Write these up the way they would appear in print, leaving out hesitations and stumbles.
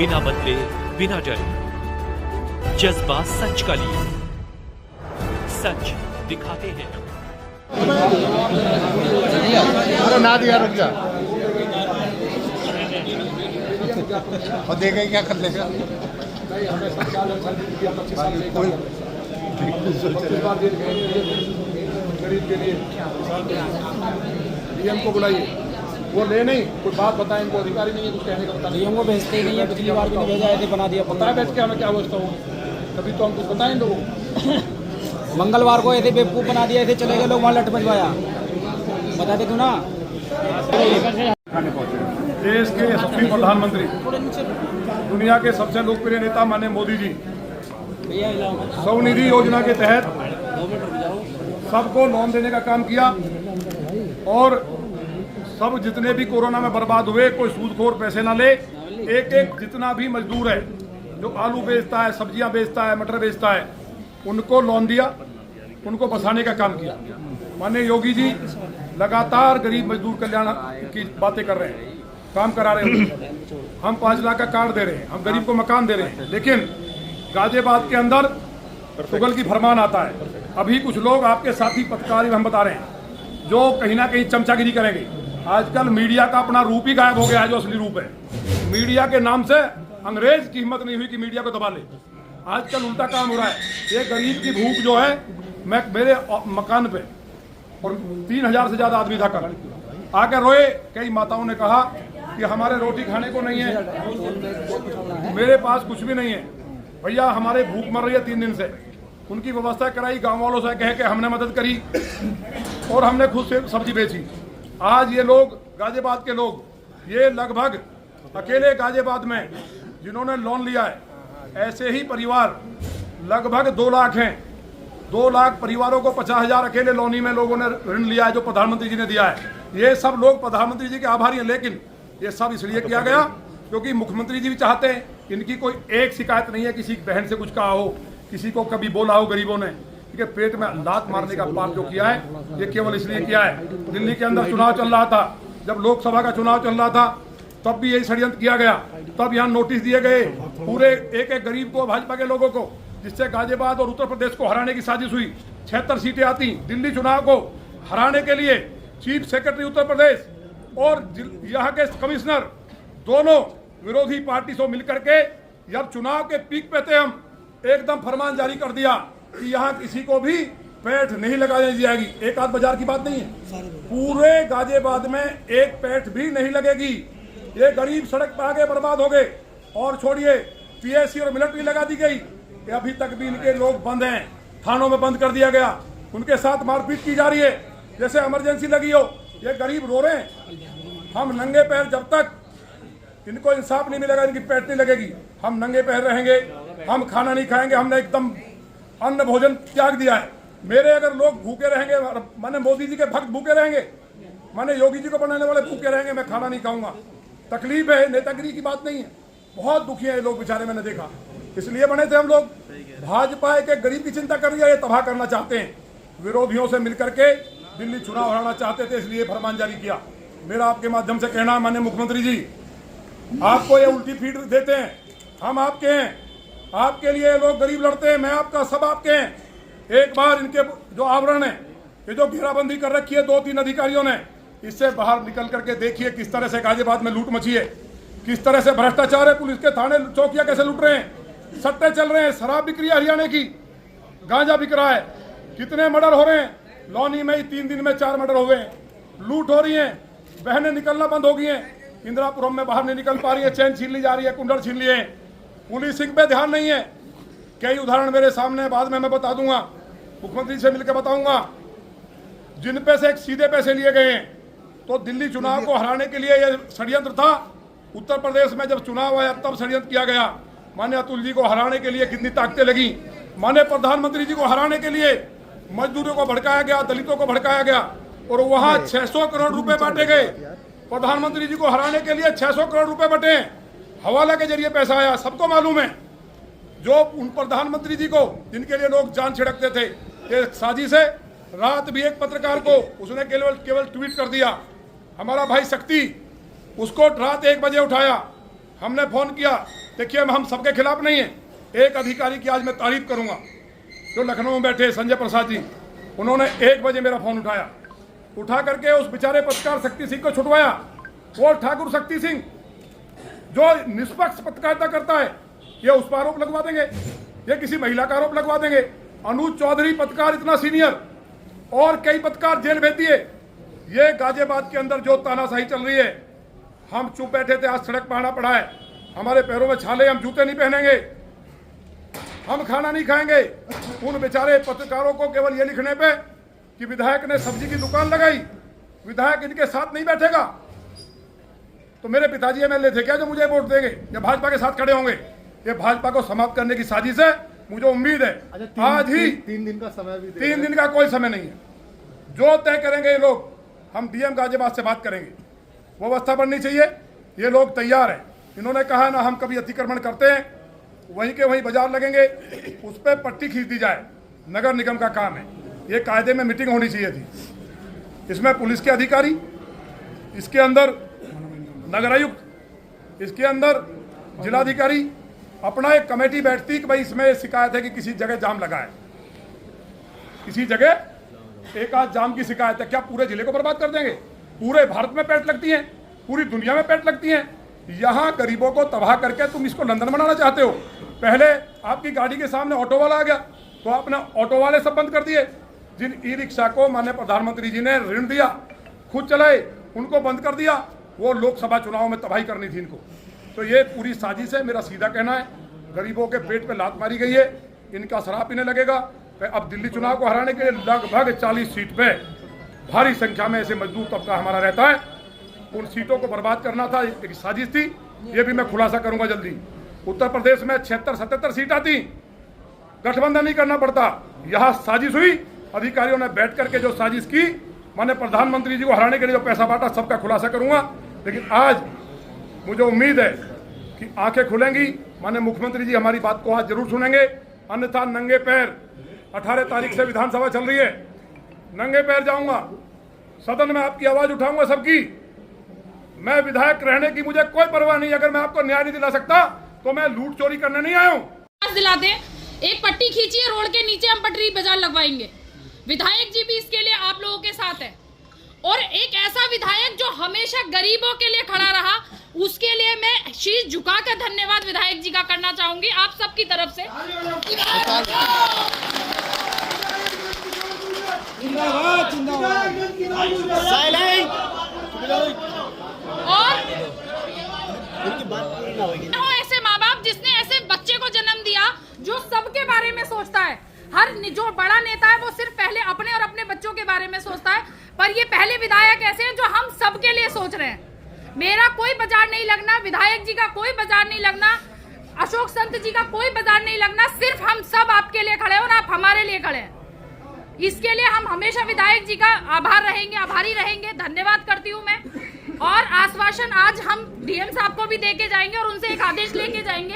बिना बदले बिना डरे, जज्बा सच का लिए, सच दिखाते हैं। अरे ना दिया, रुक जा। और देगा क्या कर लेगा। गरीब के लिए डीएम को बुलाइए, वो ले नहीं कोई बात बताएं, इनको अधिकारी नहीं है कुछ कहने का। बता डीएम को भेजते ही नहीं है, पिछली बार भी नहीं भेजा है, बना दिया पता है भेज के। हमें क्या सोचता हूँ, कभी तो हम कुछ बताएं लोगों को। मंगलवार को ऐसे बेवकूफ़ बना दिया, ऐसे चले गए लोग, वहाँ लट बजवाया, बता दे तू ना। देश के यशस्वी प्रधानमंत्री, दुनिया के सबसे लोकप्रिय नेता माननीय मोदी जी स्वनिधि योजना के तहत सबको लोन देने का काम किया और सब जितने भी कोरोना में बर्बाद हुए, कोई सूदखोर पैसे ना ले। एक एक जितना भी मजदूर है जो आलू बेचता है, सब्जियां बेचता है, मटर बेचता है, उनको लोन दिया, उनको बसाने का काम किया। माननीय योगी जी लगातार गरीब मजदूर कल्याण की बातें कर रहे हैं, काम करा रहे हैं। हम 5 लाख का कार्ड दे रहे हैं, हम गरीब को मकान दे रहे हैं, लेकिन गाजियाबाद के अंदर तुगल की फरमान आता है। अभी कुछ लोग आपके साथी पत्रकार हम बता रहे हैं जो कहीं ना कहीं चमचागिरी करेंगे। आजकल मीडिया का अपना रूप ही गायब हो गया है, जो असली रूप है। मीडिया के नाम से अंग्रेज की हिम्मत नहीं हुई कि मीडिया को दबा ले। आजकल उल्टा काम हो रहा है। ये गरीब की भूख जो है, मैं मेरे मकान पे और 3000 से ज्यादा आदमी था कल, आकर रोए। कई माताओं ने कहा कि हमारे रोटी खाने को नहीं है, मेरे पास कुछ भी नहीं है भैया, हमारे भूख मर रही है 3 दिन से। उनकी व्यवस्था कराई, गांव वालों से कह के हमने मदद करी और हमने खुद से सब्जी बेची। आज ये लोग, गाजियाबाद के लोग, ये लगभग अकेले गाजियाबाद में जिन्होंने लोन लिया है, ऐसे ही परिवार लगभग 2 लाख हैं। 2 लाख परिवारों को 50,000 अकेले लोनी में लोगों ने ऋण लिया है, जो प्रधानमंत्री जी ने दिया है। ये सब लोग प्रधानमंत्री जी के आभारी हैं, लेकिन ये सब इसलिए किया गया क्योंकि मुख्यमंत्री जी भी चाहते हैं। इनकी कोई एक शिकायत नहीं है किसी बहन से कुछ कहा हो, किसी को कभी बोला हो गरीबों ने, ठीक है, पेट में लात मारने का पाप जो किया है, ये केवल इसलिए किया है। दिल्ली के अंदर चुनाव चल रहा था, जब लोकसभा का चुनाव चल रहा था, तब भी यही षड्यंत्र किया गया। तब यहाँ नोटिस दिए गए पूरे एक एक गरीब को, भाजपा के लोगों को, जिससे गाजियाबाद और उत्तर प्रदेश को हराने की साजिश हुई। 76 सीटें आती। दिल्ली चुनाव को हराने के लिए चीफ सेक्रेटरी उत्तर प्रदेश और यहाँ के कमिश्नर दोनों विरोधी पार्टी से मिलकर के, जब चुनाव के पीक पे थे, हम एकदम फरमान जारी कर दिया कि यहाँ किसी को भी पैठ नहीं लगाई जाएगी। एक आध बाजार की बात नहीं है, पूरे गाजियाबाद में एक पैठ भी नहीं लगेगी। ये गरीब सड़क पर आगे बर्बाद हो गए। और छोड़िए, पीएससी और मिलिट्री लगा दी गई, अभी तक भी इनके लोग बंद हैं, थानों में बंद कर दिया गया, उनके साथ मारपीट की जा रही है जैसे इमरजेंसी लगी हो। ये गरीब रो रहे हैं। हम नंगे पैर, जब तक इनको इंसाफ नहीं मिलेगा, इनकी पैठ नहीं लगेगी, हम नंगे पैर रहेंगे, हम खाना नहीं खाएंगे। हमने एकदम अन्न भोजन त्याग दिया है। मेरे अगर लोग भूखे रहेंगे, माने मोदी जी के भक्त भूखे रहेंगे, माने योगी जी को बनाने वाले भूखे रहेंगे, मैं खाना नहीं खाऊंगा। तकलीफ है, नेतागिरी की बात नहीं है। बहुत दुखी है ये लोग बेचारे, मैंने देखा। इसलिए बने थे हम लोग। भाजपा के गरीब की चिंता कर रही है, ये तबाह करना चाहते हैं। विरोधियों से मिलकर के दिल्ली चुनाव हराना चाहते थे, इसलिए फरमान जारी किया। मेरा आपके माध्यम से कहना है, माननीय मुख्यमंत्री जी, आपको ये उल्टी फीड देते हैं, हम आपके हैं, आपके लिए लोग गरीब लड़ते हैं, मैं आपका, सब आपके हैं। एक बार इनके जो आवरण है, ये जो घेराबंदी कर रखी है 2-3 अधिकारियों ने, इससे बाहर निकल करके देखिए किस तरह से गाजियाबाद में लूट मची है, किस तरह से भ्रष्टाचार है, पुलिस के थाने चौकियां कैसे लूट रहे हैं, सट्टे चल रहे हैं, शराब बिक्री है हरियाणा की, गांजा बिक रहा है, कितने मर्डर हो रहे हैं। लौनी में ही 3 दिन में 4 मर्डर हो गए, लूट हो रही है, बहनें निकलना बंद हो गई हैं, इंदिरापुरम में बाहर नहीं निकल पा रही है, चैन छीन ली जा रही है, कुंडल छीन लिए, पुलिसिंग पे ध्यान नहीं है। कई उदाहरण मेरे सामने, बाद में मैं बता दूंगा, मुख्यमंत्री से मिलकर बताऊंगा, जिन पे से सीधे पैसे लिए गए हैं। तो दिल्ली चुनाव को हराने के लिए यह षड्यंत्र था। उत्तर प्रदेश में जब चुनाव आया तब षड्यंत्र किया गया। माननीय अतुल जी को हराने के लिए कितनी ताकतें लगी, माननीय प्रधानमंत्री जी को हराने के लिए मजदूरों को भड़काया गया, दलितों को भड़काया गया, और वहां 600 करोड़ रुपए बांटे गए। प्रधानमंत्री जी को हराने के लिए 600 करोड़ रुपए बटे, हवाला के जरिए पैसा आया, सबको मालूम है। जो उन प्रधानमंत्री जी को, जिनके लिए लोग जान छिड़कते थे, ये साजिश है। रात भी एक पत्रकार को उसने केवल ट्वीट कर दिया, हमारा भाई शक्ति, उसको रात 1 बजे उठाया, हमने फोन किया। देखिए हम सबके खिलाफ नहीं है, एक अधिकारी की आज मैं तारीफ करूंगा जो लखनऊ में बैठे संजय प्रसाद जी, उन्होंने 1 बजे मेरा फोन उठाया, उठा करके उस बेचारे पत्रकार शक्ति सिंह को छुटवाया। वो ठाकुर शक्ति सिंह जो निष्पक्ष पत्रकारिता करता है, ये उस पर आरोप लगवा देंगे, ये किसी महिला का आरोप लगवा देंगे। अनुज चौधरी पत्रकार इतना सीनियर और कई पत्रकार जेल भेज दिए। ये गाजियाबाद के अंदर जो तानाशाही चल रही है, हम चुप बैठे थे, आज सड़क पर आना पड़ा है। हमारे पैरों में छाले, हम जूते नहीं पहनेंगे, हम खाना नहीं खाएंगे। उन बेचारे पत्रकारों को केवल ये लिखने पे कि विधायक ने सब्जी की दुकान लगाई, विधायक इनके साथ नहीं बैठेगा। तो मेरे पिताजी एमएलए थे क्या जो मुझे वोट देंगे या भाजपा के साथ खड़े होंगे? ये भाजपा को समाप्त करने की साजिश है, मुझे उम्मीद है। आज ही 3 दिन का समय भी 3 दिन का कोई समय नहीं है, जो तय करेंगे ये लोग। हम डीएम गाजियाबाद से बात करेंगे, वो व्यवस्था बननी चाहिए। ये लोग तैयार हैं, इन्होंने कहा ना हम कभी अतिक्रमण करते हैं, वहीं के वहीं बाजार लगेंगे, उस पर पट्टी खींच दी जाए, नगर निगम का काम है। ये कायदे में मीटिंग होनी चाहिए थी। इसमें पुलिस के अधिकारी, इसके अंदर नगर आयुक्त, इसके अंदर जिलाधिकारी, अपना एक कमेटी बैठती कि भाई इसमें शिकायत है कि किसी जगह जाम लगा है, किसी जगह एक आध जाम की शिकायत है। क्या पूरे जिले को बर्बाद कर देंगे? पूरे भारत में पेट लगती हैं, पूरी दुनिया में पेट लगती हैं। यहाँ गरीबों को तबाह करके तुम इसको लंदन बनाना चाहते हो। पहले आपकी गाड़ी के सामने ऑटो वाला आ गया तो आपने ऑटो वाले सब बंद कर दिए। जिन ई रिक्शा को माननीय प्रधानमंत्री जी ने ऋण दिया, खुद चलाए, उनको बंद कर दिया। वो लोकसभा चुनाव में तबाही करनी थी इनको। तो ये पूरी साजिश है, मेरा सीधा कहना है। गरीबों के पेट पे लात मारी गई है, इनका शराब पीने लगेगा। अब दिल्ली चुनाव को हराने के लिए लगभग 40 सीट पे भारी संख्या में ऐसे मजदूर तबका हमारा रहता है। उन सीटों को बर्बाद करना था, एक साजिश थी। ये भी मैं खुलासा करूंगा जल्दी। उत्तर प्रदेश में 76-77 सीट आती, गठबंधन नहीं करना पड़ता। यहाँ साजिश हुई, अधिकारियों ने बैठ करके जो साजिश की, मैंने प्रधानमंत्री जी को हराने के लिए जो पैसा बांटा, सबका खुलासा करूंगा। लेकिन आज मुझे उम्मीद है कि आंखें खुलेंगी, माननीय मुख्यमंत्री जी हमारी बात को आज जरूर सुनेंगे। अन्यथा नंगे पैर 18 तारीख से विधानसभा चल रही है, नंगे पैर जाऊंगा, सदन में आपकी आवाज उठाऊंगा सबकी। मैं विधायक रहने की मुझे कोई परवाह नहीं। अगर मैं आपको न्याय नहीं दिला सकता तो मैं लूट चोरी करने नहीं आया हूँ। दिला दें, एक पट्टी खींचिए, रोड के नीचे हम पटरी बाजार लगवाएंगे। विधायक जी भी इसके लिए आप लोगों के साथ है। और एक ऐसा विधायक जो हमेशा गरीबों के लिए खड़ा रहा, उसके लिए मैं शीश झुकाकर धन्यवाद विधायक जी का करना चाहूंगी आप सबकी तरफ से। और ऐसे माँ बाप जिसने ऐसे बच्चे को जन्म दिया जो सबके बारे में सोचता है। हर जो बड़ा नेता है वो सिर्फ पहले अपने और अपने बच्चों के बारे में सोचता है, पर ये पहले विधायक ऐसे हैं जो हम सबके लिए सोच रहे हैं। मेरा कोई बाजार नहीं लगना, विधायक जी का कोई बाजार नहीं लगना, अशोक संत जी का कोई बाजार नहीं लगना, सिर्फ हम सब आपके लिए खड़े हैं और आप हमारे लिए खड़े हैं। इसके लिए हम हमेशा विधायक जी का आभारी रहेंगे। धन्यवाद करती हूँ मैं। और आश्वासन आज हम डीएम साहब को भी देके जाएंगे और उनसे एक आदेश लेके जाएंगे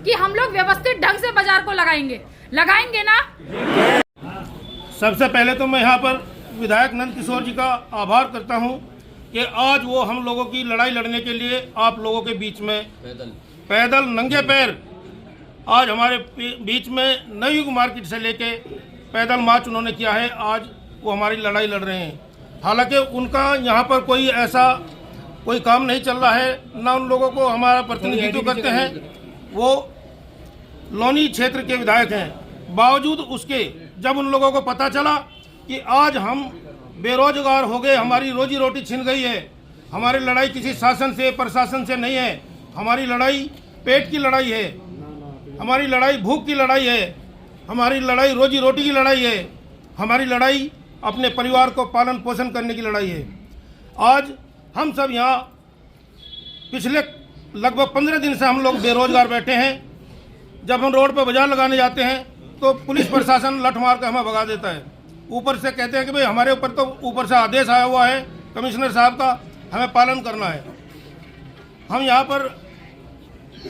कि हम लोग व्यवस्थित ढंग से बाजार को लगाएंगे ना। सबसे पहले तो मैं यहाँ पर विधायक नंद किशोर जी का आभार करता हूँ कि आज वो हम लोगों की लड़ाई लड़ने के लिए आप लोगों के बीच में पैदल नंगे पैर आज हमारे बीच में नवयुग मार्केट से लेके पैदल मार्च उन्होंने किया है। आज वो हमारी लड़ाई लड़ रहे हैं। हालांकि उनका यहाँ पर कोई काम नहीं चल रहा है, ना उन लोगों को हमारा प्रतिनिधित्व करते हैं। वो लोनी क्षेत्र के विधायक हैं। बावजूद उसके जब उन लोगों को पता चला कि आज हम बेरोजगार हो गए, हमारी रोजी रोटी छिन गई है, हमारी लड़ाई किसी शासन से प्रशासन से नहीं है, हमारी लड़ाई पेट की लड़ाई है, हमारी लड़ाई भूख की लड़ाई है, हमारी लड़ाई रोजी रोटी की लड़ाई है, हमारी लड़ाई अपने परिवार को पालन पोषण करने की लड़ाई है। आज हम सब यहाँ पिछले लगभग 15 दिन से हम लोग बेरोजगार बैठे हैं। जब हम रोड पर बाजार लगाने जाते हैं तो पुलिस प्रशासन लठ मार कर हमें भगा देता है। ऊपर से कहते हैं कि भाई हमारे ऊपर तो ऊपर से आदेश आया हुआ है कमिश्नर साहब का, हमें पालन करना है। हम यहाँ पर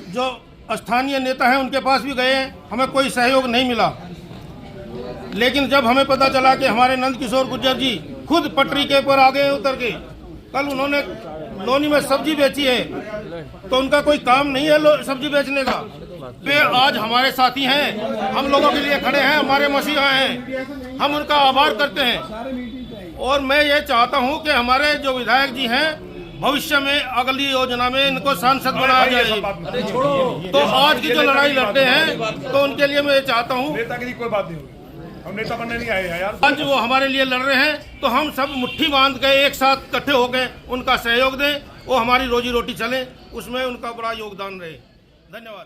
जो स्थानीय नेता हैं उनके पास भी गए हैं, हमें कोई सहयोग नहीं मिला। लेकिन जब हमें पता चला कि हमारे नंद किशोर गुर्जर जी खुद पटरी के ऊपर आ गए उतर के, कल उन्होंने लोनी में सब्जी बेची है, तो उनका कोई काम नहीं है सब्जी बेचने का। वे आज हमारे साथी हैं, हम लोगों के लिए खड़े हैं, हमारे मसीहा हैं, हम उनका आभार करते हैं। और मैं ये चाहता हूं कि हमारे जो विधायक जी हैं भविष्य में अगली योजना में इनको सांसद बनाया जाए। तो आज की जो लड़ाई लड़ते हैं तो उनके लिए मैं ये चाहता हूँ, नेतागिरी कोई बात नहीं होगी, हम नेता बनने नहीं आए हैं यार। आज वो हमारे लिए लड़ रहे हैं तो हम सब मुट्ठी बांध के एक साथ इकट्ठे होकर उनका सहयोग दें, वो हमारी रोजी रोटी चले, उसमें उनका बड़ा योगदान रहे। धन्यवाद।